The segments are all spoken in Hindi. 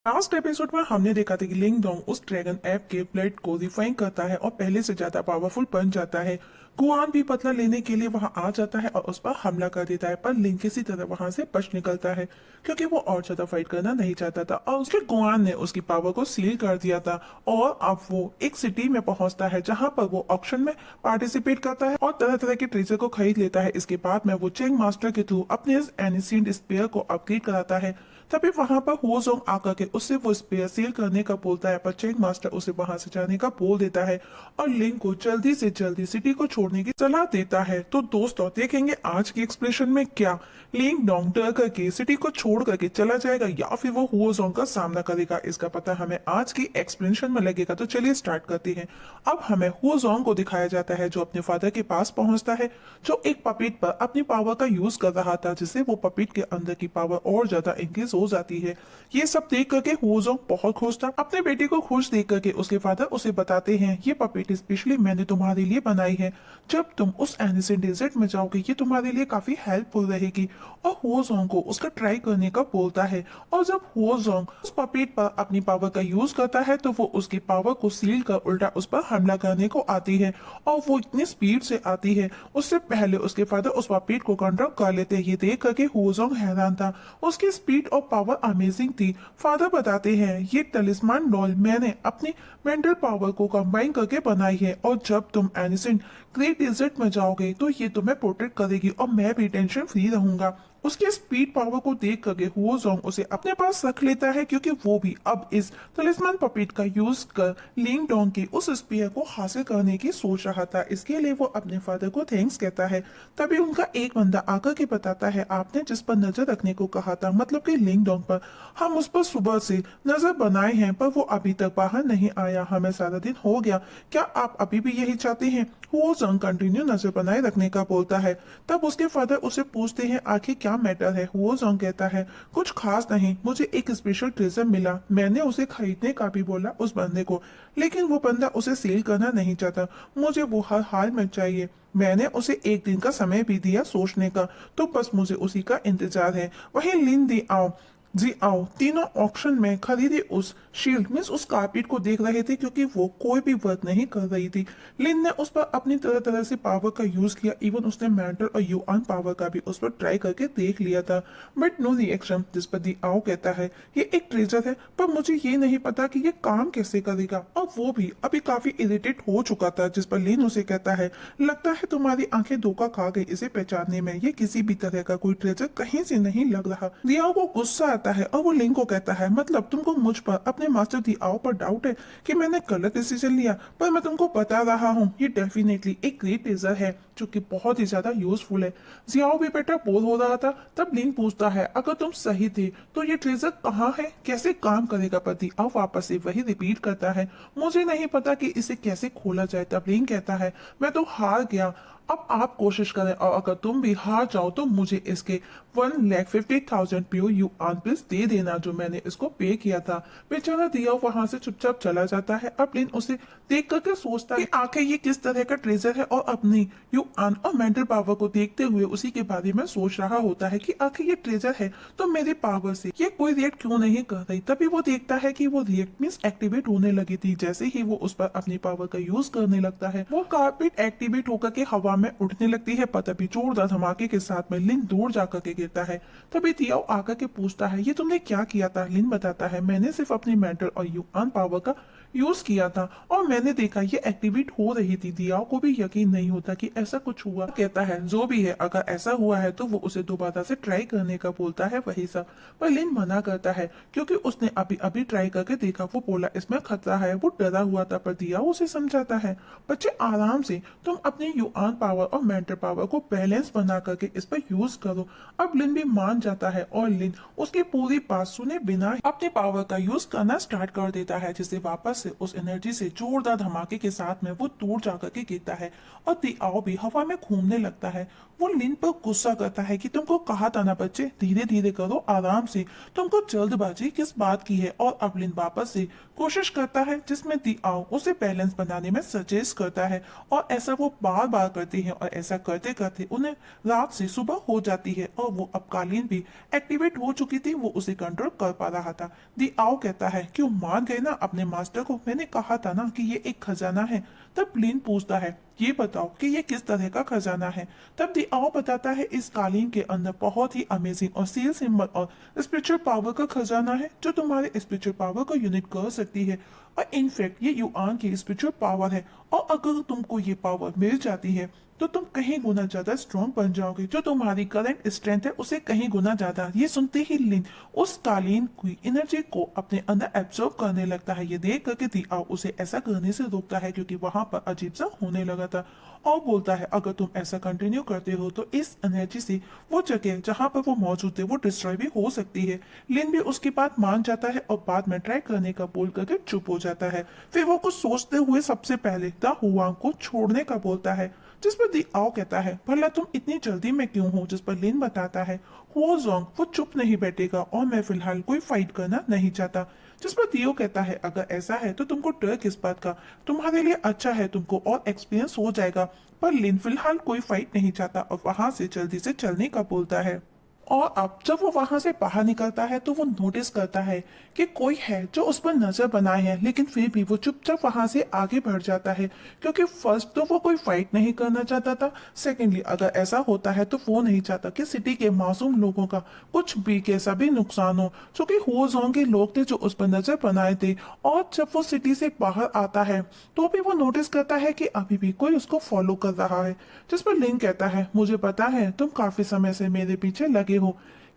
लास्ट एपिसोड में हमने देखा था कि लिंग डोंग उस ड्रैगन ऐप के ब्लड को रिफाइन करता है और पहले से ज्यादा पावरफुल बन जाता है। गुआन भी बदला लेने के लिए वहां आ जाता है और उस पर हमला कर देता है, पर लिंग किसी तरह वहां से बच निकलता है क्योंकि वो और ज्यादा फाइट करना नहीं चाहता था और उसके गुआन ने उसकी पावर को सील कर दिया था। और अब वो एक सिटी में पहुंचता है जहां पर वो ऑक्शन में पार्टिसिपेट करता है और तरह तरह के ट्रेजर को खरीद लेता है। इसके बाद में वो चेंग मास्टर के थ्रू अपने इस एनिसेंट स्पेयर को अपग्रेड कराता है। तभी वहां पर हुओजोंग आकर के उससे वो स्पेयर सेल करने का बोलता है, पर चेंग मास्टर उसे वहां से जाने का बोल देता है और लिंग को जल्दी से जल्दी सिटी को छोड़ने की सलाह देता है। तो दोस्तों देखेंगे आज की एक्सप्लेनेशन में क्या लिंग डोंग डर करके सिटी को छोड़ करके चला जाएगा या फिर वो हुओजोंग का सामना करेगा, इसका पता हमें आज की एक्सप्लेनेशन में लगेगा। तो चलिए स्टार्ट करते हैं। अब हमें हुओजोंग को दिखाया जाता है जो अपने फादर के पास पहुंचता है, जो एक पपीट पर अपनी पावर का यूज कर रहा था, जिससे वो पपीट के अंदर की पावर और ज्यादा इंक्रीज हो जाती है। ये सब देख करके हुओजोंग बहुत खुश था। अपने बेटे को खुश देख करके उसके फादर उसे बताते हैं, ये पपीट स्पेशली मैंने तुम्हारे लिए बनाई है। जब तुम उस एनिसेंट डेजर्ट में जाओगे ये तुम्हारे लिए काफी हेल्पफुल रहेगी। और हुओजोंग को उसका ट्राई करने का बोलता है। और जब हुओजोंग उस पपीट पर अपनी पावर का यूज करता है तो वो उसकी पावर को सील कर उल्टा उस पर हमला करने को आती है और वो इतनी स्पीड से आती है, उससे पहले उसके फादर उस पपीट को कंट्रोल कर लेते हैं। ये देख करके हुओजोंग हैरान था, उसकी स्पीड और पावर अमेजिंग थी। फादर बताते हैं ये टलिस्मान डॉल मैंने अपनी मेंटल पावर को कंबाइन करके बनाई है और जब तुम एनिसेंट ग्रेट डेजर्ट में जाओगे तो ये तुम्हें प्रोटेक्ट करेगी और मैं भी टेंशन फ्री रहूंगा। उसके स्पीड पावर को देख करके हुओजोंग उसे अपने पास रख लेता है क्योंकि वो भी अब इस तलिस्मान पपीट का यूज कर लिंग डोंग की उस स्पीयर को हासिल करने की सोच रहा था। इसके लिए वो अपने फादर को थैंक्स कहता है। तभी उनका एक बंदा आकर के बताता है, आपने जिस पर नजर रखने को कहा था, मतलब कि लिंग डोंग पर, हम उस पर सुबह से नजर बनाए हैं पर वो अभी तक बाहर नहीं आया, हमें सारा दिन हो गया, क्या आप अभी भी यही चाहते हैं? वो जंग कंटिन्यू नजर बनाए रखने का बोलता है। तब उसके फादर उसे पूछते हैं आखिर क्या मैटर है। वो जंग कहता है कुछ खास नहीं, मुझे एक स्पेशल ट्रेजर मिला, मैंने उसे खरीदने का भी बोला उस बंदे को, लेकिन वो बंदा उसे सेल करना नहीं चाहता, मुझे वो हर हाल में चाहिए। मैंने उसे एक दिन का समय भी दिया सोचने का, तो बस मुझे उसी का इंतजार है। वहीं लिन दी आओ जी आओ तीनों ऑक्शन में खरीदे उस शील्ड मीन्स उस कारपेट को देख रहे थे क्योंकि वो कोई भी वर्क नहीं कर रही थी। लिन ने उस पर अपनी तरह तरह से पावर का यूज किया, इवन उसने मेंटल और युआन पावर का भी उस पर ट्राई करके देख लिया था, बट नो रिएक्शन। जिस पर दी आओ कहता है ये एक ट्रेजर है पर मुझे ये नहीं पता कि ये काम कैसे करेगा, और वो भी अभी काफी इरिटेट हो चुका था। जिस पर लिन उसे कहता है लगता है तुम्हारी आंखें धोखा खा गई इसे पहचानने में, ये किसी भी तरह का कोई ट्रेजर कहीं से नहीं लग रहा। दियाओ को गुस्सा आता है और वो लिंग को कहता है मतलब तुमको मुझ पर अपने मास्टर दियाओ पर डाउट है कि मैंने गलत डिसीजन लिया, पर मैं तुमको बता रहा हूँ ये डेफिनेटली एक ग्रेट ट्रेजर है जो कि बहुत ही ज्यादा यूजफुल है। जियाओ भी बेटा बोर हो रहा था, तब लिंग पूछता है अगर तुम सही थे तो ये ट्रेजर कहाँ है, कैसे काम करेगा? पर दियाओ वापस से वही रिपीट करता है, मुझे नहीं पता कि इसे कैसे खोला जाए। तब लिंग कहता है मैं तो हार गया, अब आप कोशिश करें और अगर तुम भी हार जाओ तो मुझे इसके 1,50,000 प्योर युआन प्लीज दे देना जो मैंने इसको पे किया था। बेचारा दिया वहां से चुपचाप चला जाता है। अब लिन उसे देख करके सोचता है कि आखिर ये किस तरह का ट्रेजर है और अपनी युआन और मेंटल पावर को देखते हुए उसी के बारे में सोच रहा होता है कि आखिर ये ट्रेजर है तो मेरे पावर से ये कोई रिएक्ट क्यों नहीं कर रही। तभी वो देखता है कि वो रिएक्ट मीन्स एक्टिवेट होने लगी थी। जैसे ही वो उस पर अपनी पावर का यूज करने लगता है वो कारपेट एक्टिवेट होकर के हवा में उठने लगती है, पर तभी जोरदार धमाके के साथ में लिन दूर जाकर के गिरता है। तभी तियाओ आकर के पूछता है ये तुमने क्या किया था? लिन बताता है मैंने सिर्फ अपनी मेंटल और युआन पावर का यूज किया था और मैंने देखा ये एक्टिवेट हो रही थी। दियाओ को भी यकीन नहीं होता कि ऐसा कुछ हुआ। कहता है जो भी है अगर ऐसा हुआ है तो वो उसे दोबारा से ट्राई करने का बोलता है वही सब, पर लिन मना करता है क्योंकि उसने अभी अभी ट्राई करके देखा, वो बोला इसमें खतरा है, वो डरा हुआ था। पर दियाओ उसे समझाता है बच्चे आराम से, तुम अपनी युआन पावर और मेंटल पावर को बैलेंस बना करके इस पर यूज करो। अब लिन भी मान जाता है और लिन उसकी पूरी बात सुने बिना अपनी पावर का यूज करना स्टार्ट कर देता है, जिससे वापस से उस एनर्जी से जोरदार धमाके के साथ में वो दूर जाकर के गिरता है और दियाओ भी हवा में घूमने लगता है। वो लिन पर गुस्सा करता है कि तुमको कहा था ना बच्चे, धीरे धीरे करो, आराम से, तुमको जल्दबाजी किस बात की है। और अब लिन वापस से कोशिश करता है जिसमें दियाओ उसे बैलेंस बनाने में सजेस्ट करता है और ऐसा वो बार बार करती है और ऐसा करते करते उन्हें रात से सुबह हो जाती है और वो अब कालीन भी एक्टिवेट हो चुकी थी, वो उसे कंट्रोल कर पा रहा था। दियाओ कहता है क्यों मान गए ना अपने मास्टर को, मैंने कहा था ना कि ये एक खजाना है। तब लिन पूछता है ये बताओ कि ये किस तरह का खजाना है। तब दियाओ बताता है इस कालीन के अंदर बहुत ही अमेजिंग और सील सिंबल और स्पिरिचुअल पावर का खजाना है जो तुम्हारे स्पिरिचुअल पावर को यूनिट कर सकती है और इनफैक्ट ये युआन की स्पिरिचुअल पावर है और अगर तुमको ये पावर मिल जाती है तो तुम कहीं गुना ज्यादा स्ट्रॉन्ग बन जाओगे, जो तुम्हारी करंट स्ट्रेंथ है उसे कहीं गुना ज्यादा। ये सुनते ही लिन उस कालीन की एनर्जी को अपने अंदर एब्जॉर्ब करने लगता है। ये देख करके दियाओ उसे ऐसा करने से रोकता है क्योंकि वहां पर अजीब सा होने लगा था और बोलता है अगर तुम ऐसा कंटिन्यू करते हो तो इस एनर्जी से वो जगह जहां पर वो मौजूद है वो डिस्ट्रॉय भी हो सकती है। लिन भी उसकी बात मान जाता है और बाद में ट्राई करने का बोल करके चुप हो जाता है। फिर वो कुछ सोचते हुए सबसे पहले द हुआंग को छोड़ने का बोलता है, जिस पर दियाओ कहता है भला तुम इतनी जल्दी में क्यों हो। जिस पर लिन बताता है हुओ जोंग वो चुप नहीं बैठेगा और मैं फिलहाल कोई फाइट करना नहीं चाहता। जिस पर दियो कहता है अगर ऐसा है तो तुमको डर किस बात का, तुम्हारे लिए अच्छा है, तुमको और एक्सपीरियंस हो जाएगा। पर लिन फिलहाल कोई फाइट नहीं चाहता और वहां से जल्दी से चलने का बोलता है। और अब जब वो वहां से बाहर निकलता है तो वो नोटिस करता है कि कोई है जो उस पर नजर बनाए है, लेकिन फिर भी वो चुपचाप वहां से आगे बढ़ जाता है क्योंकि फर्स्ट तो वो कोई फाइट नहीं करना चाहता था, सेकेंडली अगर ऐसा होता है तो वो नहीं चाहता कि सिटी के मासूम लोगों का कुछ भी कैसा भी नुकसान हो, जो कि हुओजोंग के लोग थे जो उस पर नजर बनाए थे। और जब वो सिटी से बाहर आता है तो भी वो नोटिस करता है कि अभी भी कोई उसको फॉलो कर रहा है। जिस पर लिन कहता है मुझे पता है तुम काफी समय से मेरे पीछे लगे हो,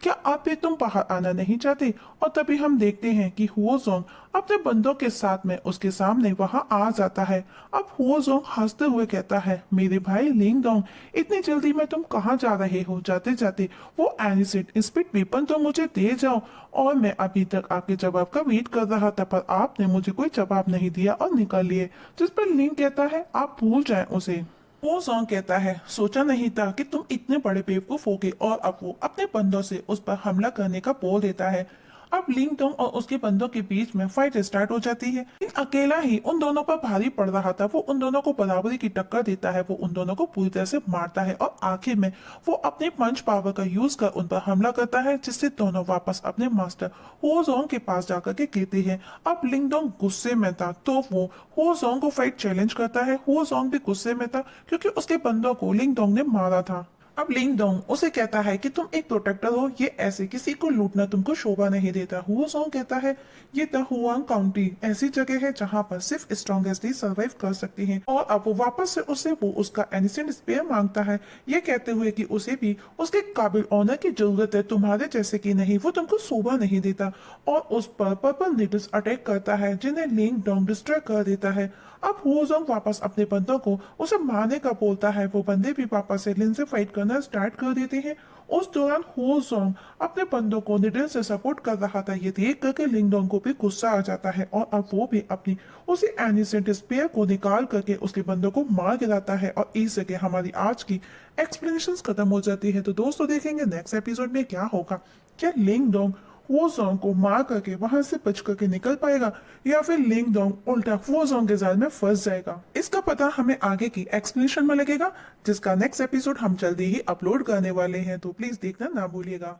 क्या आप भी तुम बाहर आना नहीं चाहते। और तभी हम देखते हैं कि हुओजोंग अपने बंदों के साथ में उसके सामने वहां आ जाता है। अब हुओजोंग हंसते हुए कहता है मेरे भाई लिंगडोंग, इतनी जल्दी में तुम कहाँ जा रहे हो, जाते जाते वो एनिसिड स्पीड वेपन तो मुझे दे जाओ। और मैं अभी तक आपके जवाब का वेट कर रहा था पर आपने मुझे कोई जवाब नहीं दिया और निकल लिए। जिस पर लिंग कहता है आप भूल जाए उसे। वो सॉन्ग कहता है सोचा नहीं था कि तुम इतने बड़े बेवकूफ होगे। और अब वो अपने बंदों से उस पर हमला करने का बोल देता है। अब लिंगडोंग और उसके बंदों के बीच में फाइट स्टार्ट हो जाती है। लेकिन अकेला ही उन दोनों पर भारी पड़ रहा था, वो उन दोनों को बराबरी की टक्कर देता है, वो उन दोनों को पूरी तरह से मारता है और आखिर में वो अपने पंच पावर का यूज कर उन पर हमला करता है, जिससे दोनों वापस अपने मास्टर होजोंग के पास जाकर के गिरते हैं। अब लिंगडोंग गुस्से में था तो वो होजोंग को फाइट चैलेंज करता है। होजोंग भी गुस्से में था क्योंकि उसके बंदों को लिंगडोंग ने मारा था। अब लिंगडोंग उसे कहता है कि तुम एक प्रोटेक्टर हो, ये ऐसे किसी को लूटना तुमको शोभा नहीं देता। हुओजोंग कहता है ये द हुआंग काउंटी ऐसी जगह है जहाँ पर सिर्फ स्ट्रॉन्गेस्ट ही सर्वाइव कर सकती हैं। और अब वो वापस से उससे वो उसका एनिसेंट स्पेयर मांगता है, ये कहते हुए कि उसे भी उसके काबिल ऑनर की जरूरत है, तुम्हारे जैसे की नहीं, वो तुमको शोभा नहीं देता। और उस पर पर्पल नीडल्स अटैक करता है जिन्हें लिंगडोंग डिस्ट्रॉय कर देता है। अब हुओजोंग वापस अपने बंदों को उसे मारने का बोलता है, वो बंदे भी वापस से लिन से फाइट करना स्टार्ट कर देते हैं। उस दौरान हुओजोंग अपने बंदों को निडल से सपोर्ट कर रहा था, ये देख करके लिंगडोंग को भी गुस्सा आ जाता है और अब वो भी अपनी उसी एनिसेंट स्पेयर को निकाल करके उसके बंदों को मार गिराता है। और इस जगह हमारी आज की एक्सप्लेनेशन खत्म हो जाती है। तो दोस्तों देखेंगे नेक्स्ट एपिसोड में क्या होगा, क्या लिंगडोंग वोजोंग को मार करके वहां से बच करके निकल पाएगा या फिर लिंगडोंग उल्टा वोजोंग के जाल में फंस जाएगा। इसका पता हमें आगे की एक्सप्लेनेशन में लगेगा, जिसका नेक्स्ट एपिसोड हम जल्दी ही अपलोड करने वाले हैं, तो प्लीज देखना ना भूलिएगा।